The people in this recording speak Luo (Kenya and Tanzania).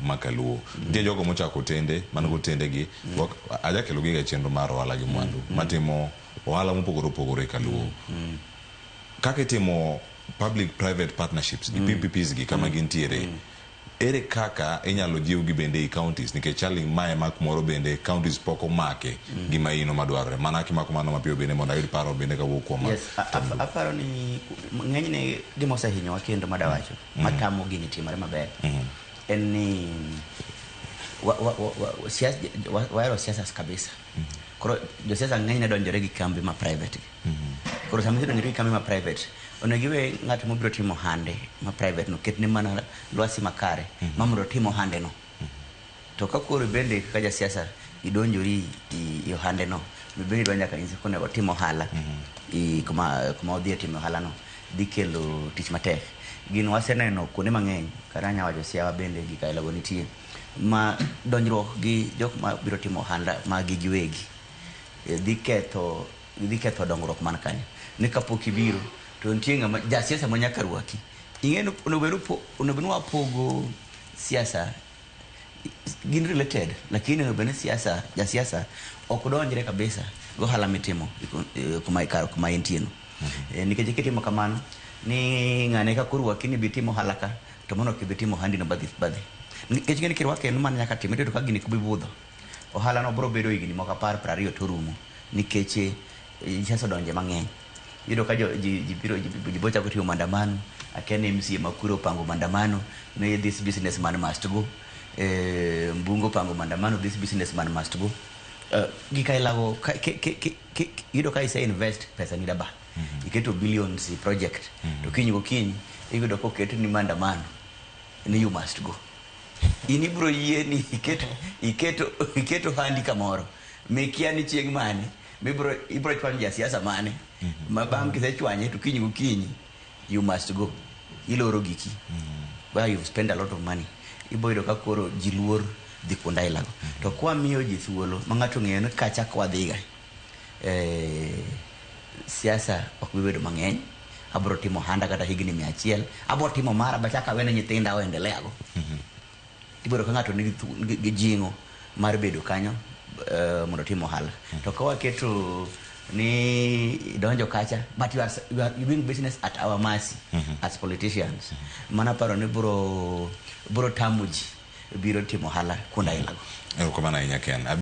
makaluo nitie jogo mochako tende mango tende gi aja kelo gi chenro mar ohala gi mwandu matimo ohala mopogore opogore kaluo kaka timo public private partnerships gi PPPs gi kama gintiere ere kaka inyalo jiw gi bende counties nikech chali mae mak moro bende counties poko make gima ino madwarore mana kimako mano mapiyo bende mondo ayud paro bende ka wuok kuom yes aparo ni ng'enyne gima osehinyowa kendo madawacho matamo gini timore maber en ni wahero siasa kabisa koro josiasa ng'enyne donjore gi kambi ma private koro sama donjore gi kambi ma private onego iwe ng'at mobiro timo hande ma private no ketne mana lwasi makare mamoro timo hande no to ka koro bende ka jasiasa idonjori i hande no bende donja ka inse konego timo hala kuma odhi timo hala no dhi kelo tich matek gin waseneno kuonde mang'eny kata nyawa josiawa bende gi kaelago nitie ma donjruok gi jok ma biro timo handa ma gi giwegi dhi ketho dongruok man kanyo ni kapok ibiro to nitie ng'ama jasiasa ma nyaka rwaki ing'eno onego wapogo siasa gin related lakini onego bene jasiasa ok donjre kabisa go hala mitimo kuma intie no nikech kitimo kamano ni ng'ane ka kurwaki ni bitimo hala ka to mono kibitimo handi no badhi nikech ng'eni kirwake en man nyaka time to ka gini kubi budho ohala no bro bedo higni moko 10-20 to rumo nikech siasa donje mang'eny yudo ka ji bocha ko tiyo mandamano akene MCA makuro pango mandamano no this businessman must go mbungo pango mandamano this businessman must go gikailago yudo ka isa invest pesa ni daba iketo billions project to kinyi yudo ko keto ni mandamano ni you must go ini bro yie ni iketo handi kamoro mekia ni chieng mane ibro chwan jasiasa mane mabam kisechwanye to kinyi you must go iloro giki where you spend a lot of money iboido ka koro jiluor dhi kuonda ilago to kwa miyo ji thuolo ma ng'ato ng'eyo kacha kwa dhiga siasa ok bibedo mang'eny abro timo handa kata higni 100 abro timo mara bachaka wene nyithinda oendelea go ibro ka ng'ato nigi jingo mar bedo kanyo mondo timo hala to ka waketo ni donjo kacha but you are doing business at our mercy as politicians mana paro ni bro tamuji biro timo hala kunda ilago kwa maana inya Ken